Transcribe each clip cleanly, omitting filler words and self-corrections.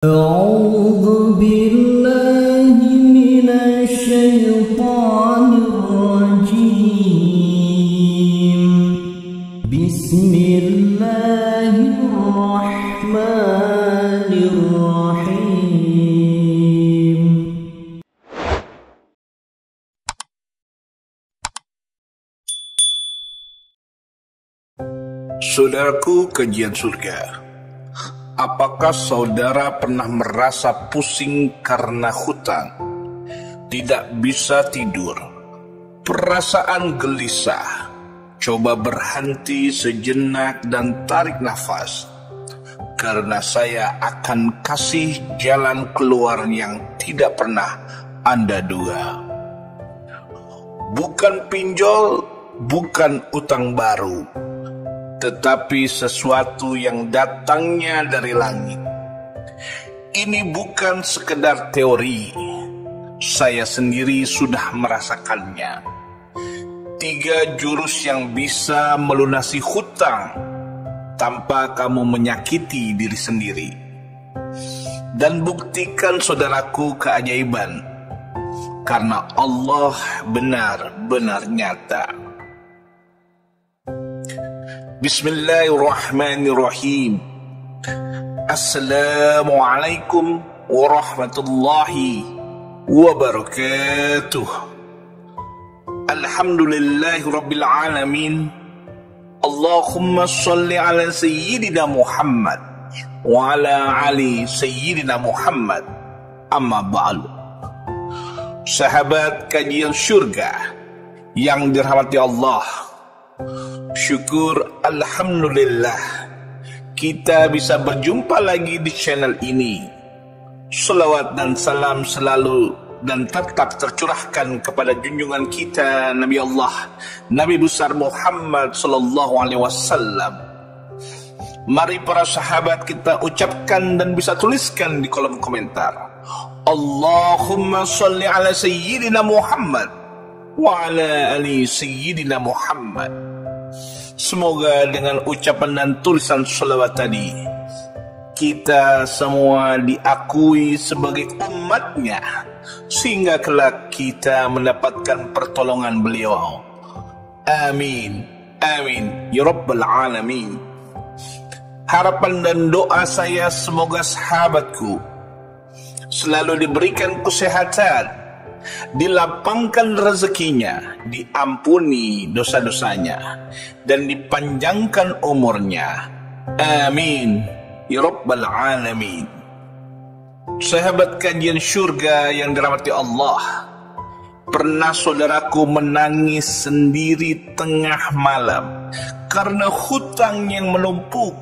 أعوذ بالله من الشيطان الرجيم بسم الله الرحمن الرحيم. Saudaraku kajian surga, apakah saudara pernah merasa pusing karena hutang, tidak bisa tidur, perasaan gelisah? Coba berhenti sejenak dan tarik nafas, karena saya akan kasih jalan keluar yang tidak pernah Anda duga. Bukan pinjol, bukan utang baru, tetapi sesuatu yang datangnya dari langit. Ini bukan sekedar teori, saya sendiri sudah merasakannya. 3 jurus yang bisa melunasi hutang tanpa kamu menyakiti diri sendiri. Dan buktikan saudaraku keajaiban, karena Allah benar-benar nyata. Bismillahirrahmanirrahim. Assalamualaikum warahmatullahi wabarakatuh. Alhamdulillahi rabbil alamin. Allahumma salli ala sayyidina Muhammad wa ala ali sayyidina Muhammad. Amma ba'du. Sahabat kajian surga yang dirahmati Allah, syukur alhamdulillah kita bisa berjumpa lagi di channel ini. Salawat dan salam selalu dan tetap tercurahkan kepada junjungan kita Nabi Allah, Nabi besar Muhammad sallallahu alaihi wasallam. Mari para sahabat kita ucapkan dan bisa tuliskan di kolom komentar, Allahumma salli ala sayyidina Muhammad wa ala ali sayyidina Muhammad. Semoga dengan ucapan dan tulisan sholawat tadi, kita semua diakui sebagai umatnya, sehingga kelak kita mendapatkan pertolongan beliau. Amin, amin, ya rabbal alamin. Harapan dan doa saya semoga sahabatku selalu diberikan kesehatan, dilapangkan rezekinya, diampuni dosa-dosanya, dan dipanjangkan umurnya. Amin, ya rabbal alamin. Sahabat kajian surga yang dirahmati Allah, pernah saudaraku menangis sendiri tengah malam karena hutang yang menumpuk,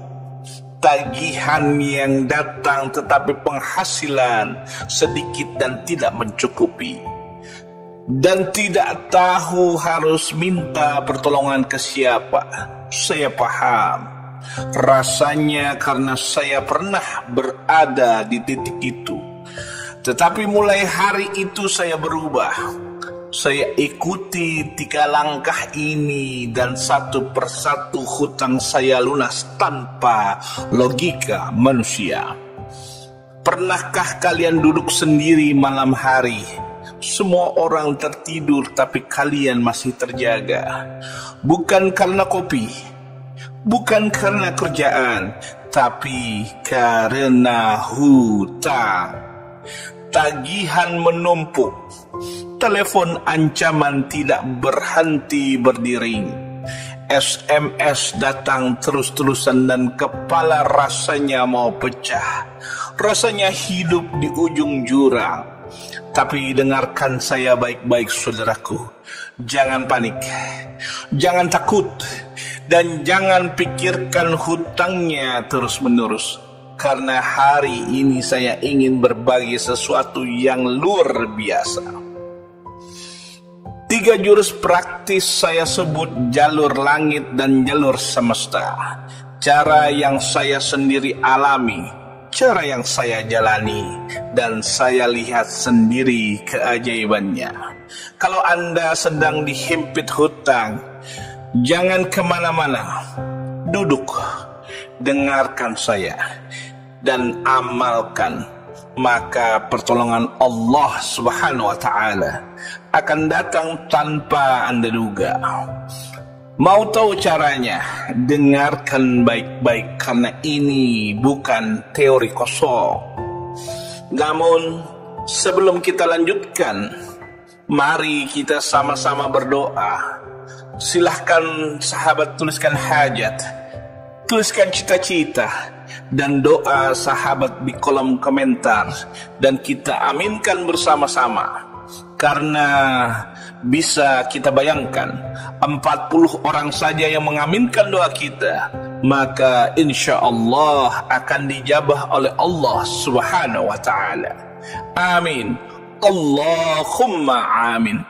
tagihan yang datang tetapi penghasilan sedikit dan tidak mencukupi, dan tidak tahu harus minta pertolongan ke siapa? Saya paham rasanya karena saya pernah berada di titik itu. Tetapi mulai hari itu saya berubah. Saya ikuti 3 langkah ini dan satu persatu hutang saya lunas tanpa logika manusia. Pernahkah kalian duduk sendiri malam hari? Semua orang tertidur tapi kalian masih terjaga. Bukan karena kopi, bukan karena kerjaan, tapi karena hutang. Tagihan menumpuk, telepon ancaman tidak berhenti berdering, SMS datang terus-terusan dan kepala rasanya mau pecah. Rasanya hidup di ujung jurang. Tapi dengarkan saya baik-baik saudaraku, jangan panik, jangan takut, dan jangan pikirkan hutangnya terus-menerus. Karena hari ini saya ingin berbagi sesuatu yang luar biasa. 3 jurus praktis saya sebut jalur langit dan jalur semesta. Cara yang saya sendiri alami, cara yang saya jalani, dan saya lihat sendiri keajaibannya. Kalau Anda sedang dihimpit hutang, jangan kemana-mana, duduk, dengarkan saya. dan amalkan, maka pertolongan Allah Subhanahu wa Ta'ala akan datang tanpa Anda duga. Mau tahu caranya? Dengarkan baik-baik, karena ini bukan teori kosong. Namun sebelum kita lanjutkan, mari kita sama-sama berdoa. Silahkan sahabat tuliskan hajat, tuliskan cita-cita dan doa sahabat di kolom komentar, dan kita aminkan bersama-sama. Karena bisa kita bayangkan 40 orang saja yang mengaminkan doa kita, maka insya Allah akan dijabah oleh Allah Subhanahu wa Ta'ala. Amin, Allahumma amin.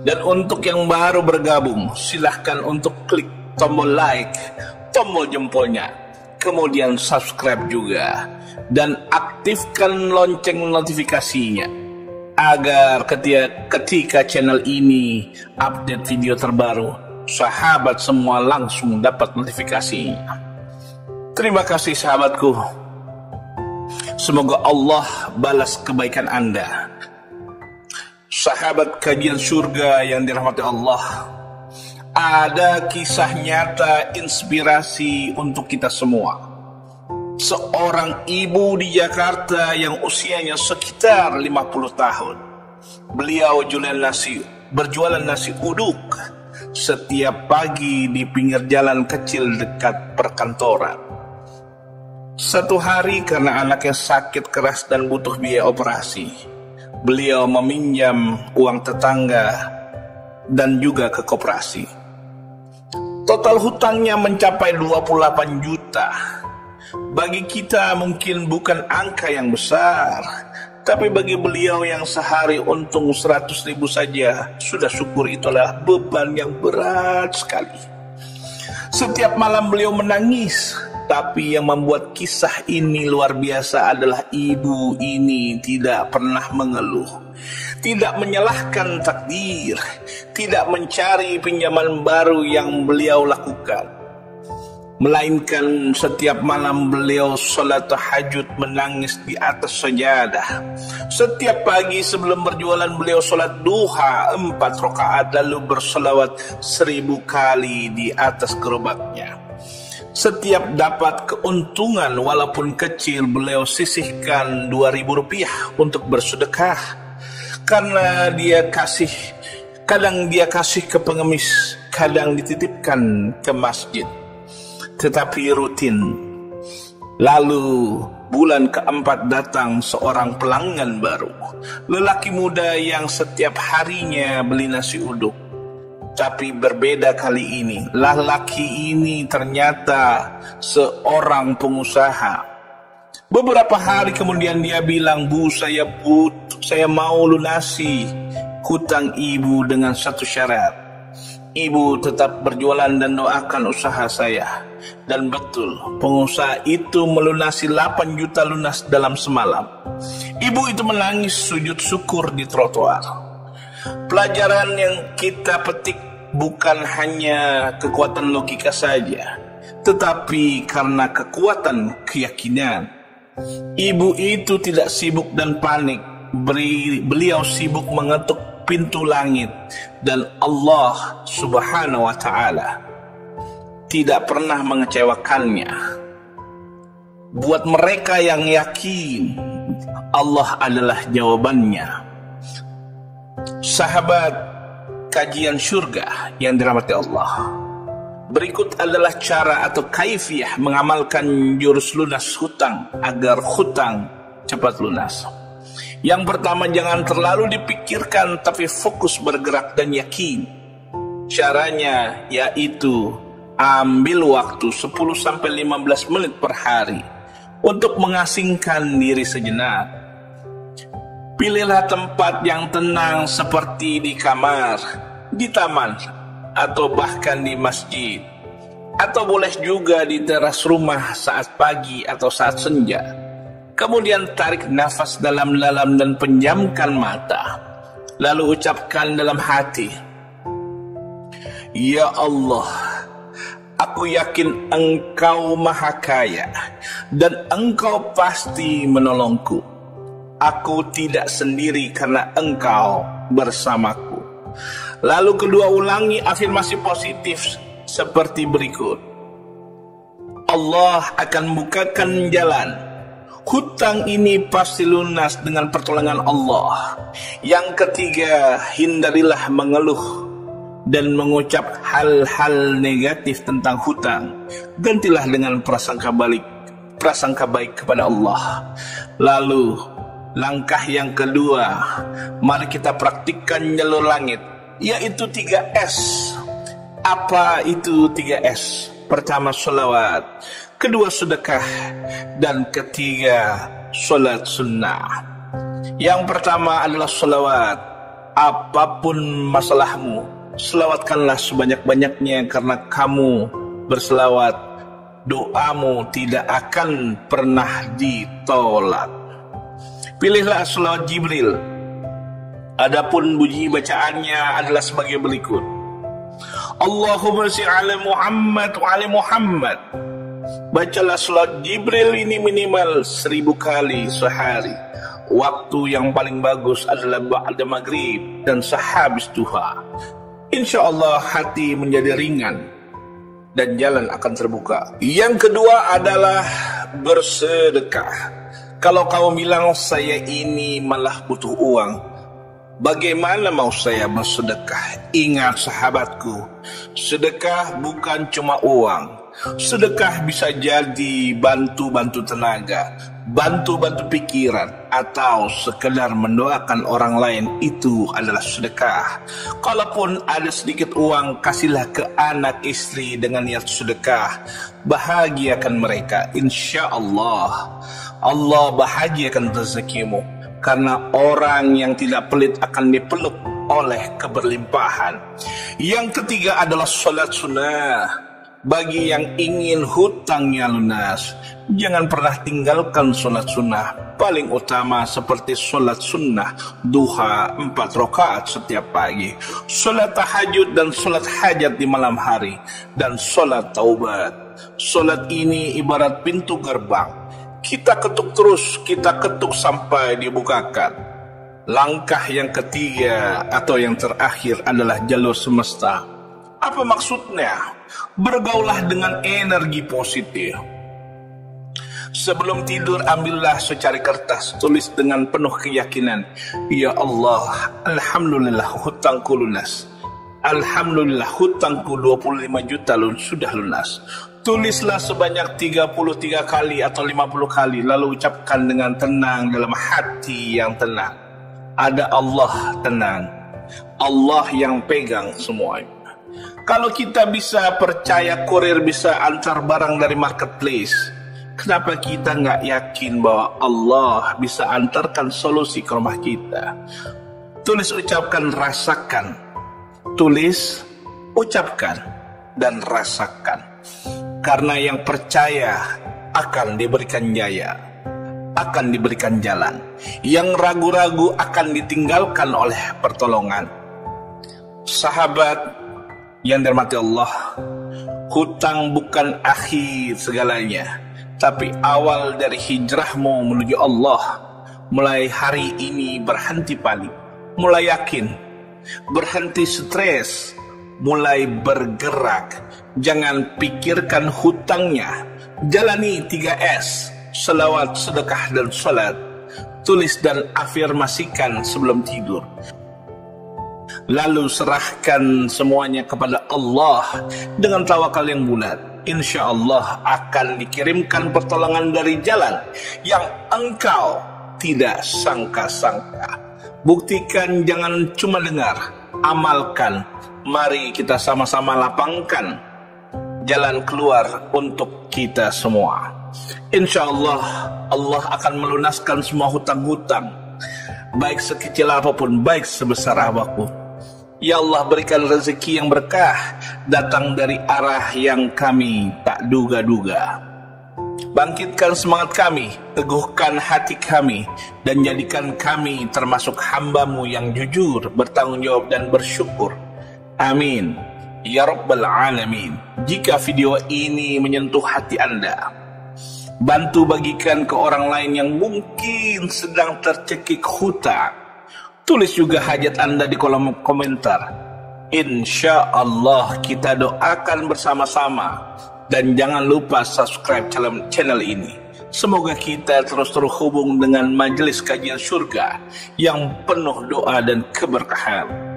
Dan untuk yang baru bergabung, silahkan untuk klik tombol like, tombol jempolnya, kemudian subscribe juga, dan aktifkan lonceng notifikasinya, agar ketika channel ini update video terbaru, sahabat semua langsung dapat notifikasinya. Terima kasih sahabatku. Semoga Allah balas kebaikan Anda. Sahabat kajian surga yang dirahmati Allah, ada kisah nyata inspirasi untuk kita semua. Seorang ibu di Jakarta yang usianya sekitar 50 tahun. Beliau berjualan nasi uduk setiap pagi di pinggir jalan kecil dekat perkantoran. Satu hari karena anaknya sakit keras dan butuh biaya operasi, beliau meminjam uang tetangga dan juga ke koperasi. Total hutangnya mencapai 28 juta. Bagi kita mungkin bukan angka yang besar, tapi bagi beliau yang sehari untung 100.000 saja, sudah syukur itulah beban yang berat sekali. Setiap malam beliau menangis, tapi yang membuat kisah ini luar biasa adalah ibu ini tidak pernah mengeluh, tidak menyalahkan takdir, tidak mencari pinjaman baru yang beliau lakukan. Melainkan setiap malam beliau sholat tahajud menangis di atas sajadah. Setiap pagi sebelum berjualan beliau sholat duha 4 rakaat, lalu berselawat 1000 kali di atas gerobaknya. Setiap dapat keuntungan walaupun kecil, beliau sisihkan 2.000 rupiah untuk bersedekah. Karena kadang dia kasih ke pengemis, kadang dititipkan ke masjid. Tetapi rutin. Lalu bulan keempat datang seorang pelanggan baru, lelaki muda yang setiap harinya beli nasi uduk. Tapi berbeda kali ini, lelaki ini ternyata seorang pengusaha. Beberapa hari kemudian dia bilang, "Bu, saya mau lunasi hutang ibu dengan satu syarat. Ibu tetap berjualan dan doakan usaha saya." Dan betul, pengusaha itu melunasi 8 juta lunas dalam semalam. Ibu itu menangis sujud syukur di trotoar. Pelajaran yang kita petik bukan hanya kekuatan logika saja, tetapi karena kekuatan keyakinan. Ibu itu tidak sibuk dan panik. Beliau sibuk mengetuk pintu langit, dan Allah Subhanahu wa Ta'ala tidak pernah mengecewakannya. Buat mereka yang yakin, Allah adalah jawabannya. Sahabat kajian surga yang dirahmati Allah, berikut adalah cara atau kaifiyah mengamalkan jurus lunas hutang agar hutang cepat lunas. Yang pertama, jangan terlalu dipikirkan, tapi fokus bergerak dan yakin. Caranya yaitu ambil waktu 10-15 menit per hari untuk mengasingkan diri sejenak. Pilihlah tempat yang tenang seperti di kamar, di taman, atau bahkan di masjid. Atau boleh juga di teras rumah saat pagi atau saat senja. Kemudian tarik nafas dalam-dalam dan pejamkan mata. Lalu ucapkan dalam hati, "Ya Allah, aku yakin Engkau Maha Kaya dan Engkau pasti menolongku. Aku tidak sendiri karena Engkau bersamaku. Lalu kedua ulangi afirmasi positif seperti berikut. Allah akan bukakan jalan. Hutang ini pasti lunas dengan pertolongan Allah. Yang ketiga, hindarilah mengeluh dan mengucap hal-hal negatif tentang hutang. Gantilah dengan prasangka baik kepada Allah. Lalu langkah yang kedua, mari kita praktikkan jalur langit, yaitu 3S. Apa itu 3S? Pertama, sholawat. Kedua, sedekah. Dan ketiga, sholat sunnah. Yang pertama adalah sholawat. Apapun masalahmu, selawatkanlah sebanyak-banyaknya, karena kamu berselawat, doamu tidak akan pernah ditolak. Pilihlah selawat Jibril. Adapun bunyi bacaannya adalah sebagai berikut. Allahumma sholli ala Muhammad wa ala Muhammad. Bacalah selawat Jibril ini minimal 1000 kali sehari. Waktu yang paling bagus adalah ba'da maghrib dan sehabis duha. Insya Allah hati menjadi ringan dan jalan akan terbuka. Yang kedua adalah bersedekah. Kalau kamu bilang saya ini malah butuh uang, bagaimana mau saya bersedekah? Ingat sahabatku, sedekah bukan cuma uang. Sedekah bisa jadi bantu-bantu tenaga, bantu-bantu pikiran, atau sekedar mendoakan orang lain. Itu adalah sedekah. Kalaupun ada sedikit uang, kasihlah ke anak istri dengan niat sedekah. Bahagiakan mereka, insya Allah. Allah bahagiakan rezekimu, karena orang yang tidak pelit akan dipeluk oleh keberlimpahan. Yang ketiga adalah sholat sunnah. Bagi yang ingin hutangnya lunas, jangan pernah tinggalkan sholat sunnah. Paling utama seperti sholat sunnah duha 4 rakaat setiap pagi, sholat tahajud dan sholat hajat di malam hari, dan sholat taubat. Sholat ini ibarat pintu gerbang. Kita ketuk terus, kita ketuk sampai dibukakan. Langkah yang ketiga atau yang terakhir adalah jalur semesta. Apa maksudnya? Bergaulah dengan energi positif. Sebelum tidur ambillah secari kertas, tulis dengan penuh keyakinan, ya Allah, alhamdulillah hutangku lunas. Alhamdulillah hutangku 25 juta sudah lunas. Tulislah sebanyak 33 kali atau 50 kali, lalu ucapkan dengan tenang dalam hati yang tenang. Ada Allah tenang, Allah yang pegang semuanya. Kalau kita bisa percaya kurir bisa antar barang dari marketplace, kenapa kita nggak yakin bahwa Allah bisa antarkan solusi ke rumah kita? Tulis, ucapkan, rasakan. Tulis, ucapkan, dan rasakan. Karena yang percaya akan diberikan jaya, akan diberikan jalan. Yang ragu-ragu akan ditinggalkan oleh pertolongan. Sahabat yang dirahmati Allah, hutang bukan akhir segalanya, tapi awal dari hijrahmu menuju Allah. Mulai hari ini berhenti panik, mulai yakin, berhenti stres, mulai bergerak. Jangan pikirkan hutangnya. Jalani 3S, selawat, sedekah, dan salat. Tulis dan afirmasikan sebelum tidur. Lalu serahkan semuanya kepada Allah dengan tawakal yang bulat. Insya Allah akan dikirimkan pertolongan dari jalan yang engkau tidak sangka-sangka. Buktikan, jangan cuma dengar, amalkan. Mari kita sama-sama lapangkan jalan keluar untuk kita semua. Insya Allah, Allah akan melunaskan semua hutang-hutang, baik sekecil apapun, baik sebesar apapun. Ya Allah, berikan rezeki yang berkah datang dari arah yang kami tak duga-duga. Bangkitkan semangat kami, teguhkan hati kami, dan jadikan kami termasuk hamba-Mu yang jujur, bertanggung jawab, dan bersyukur. Amin ya Rabbal Alamin. Jika video ini menyentuh hati Anda, Bantu bagikan ke orang lain yang mungkin sedang tercekik hutang. Tulis juga hajat Anda di kolom komentar. Insya Allah kita doakan bersama-sama. Dan jangan lupa subscribe channel ini. Semoga kita terus terhubung dengan majelis kajian surga yang penuh doa dan keberkahan.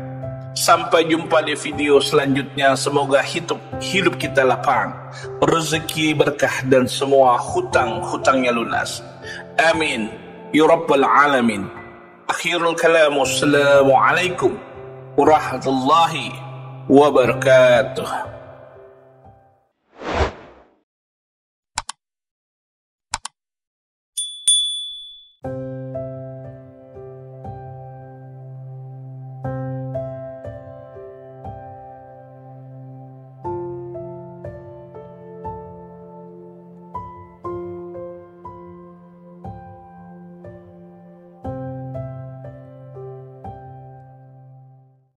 Sampai jumpa di video selanjutnya. Semoga hidup kita lapang, rezeki berkah, dan semua hutang-hutangnya lunas. Amin ya rabbal alamin. Akhirul kalam, wassalamualaikum warahmatullahi wabarakatuh.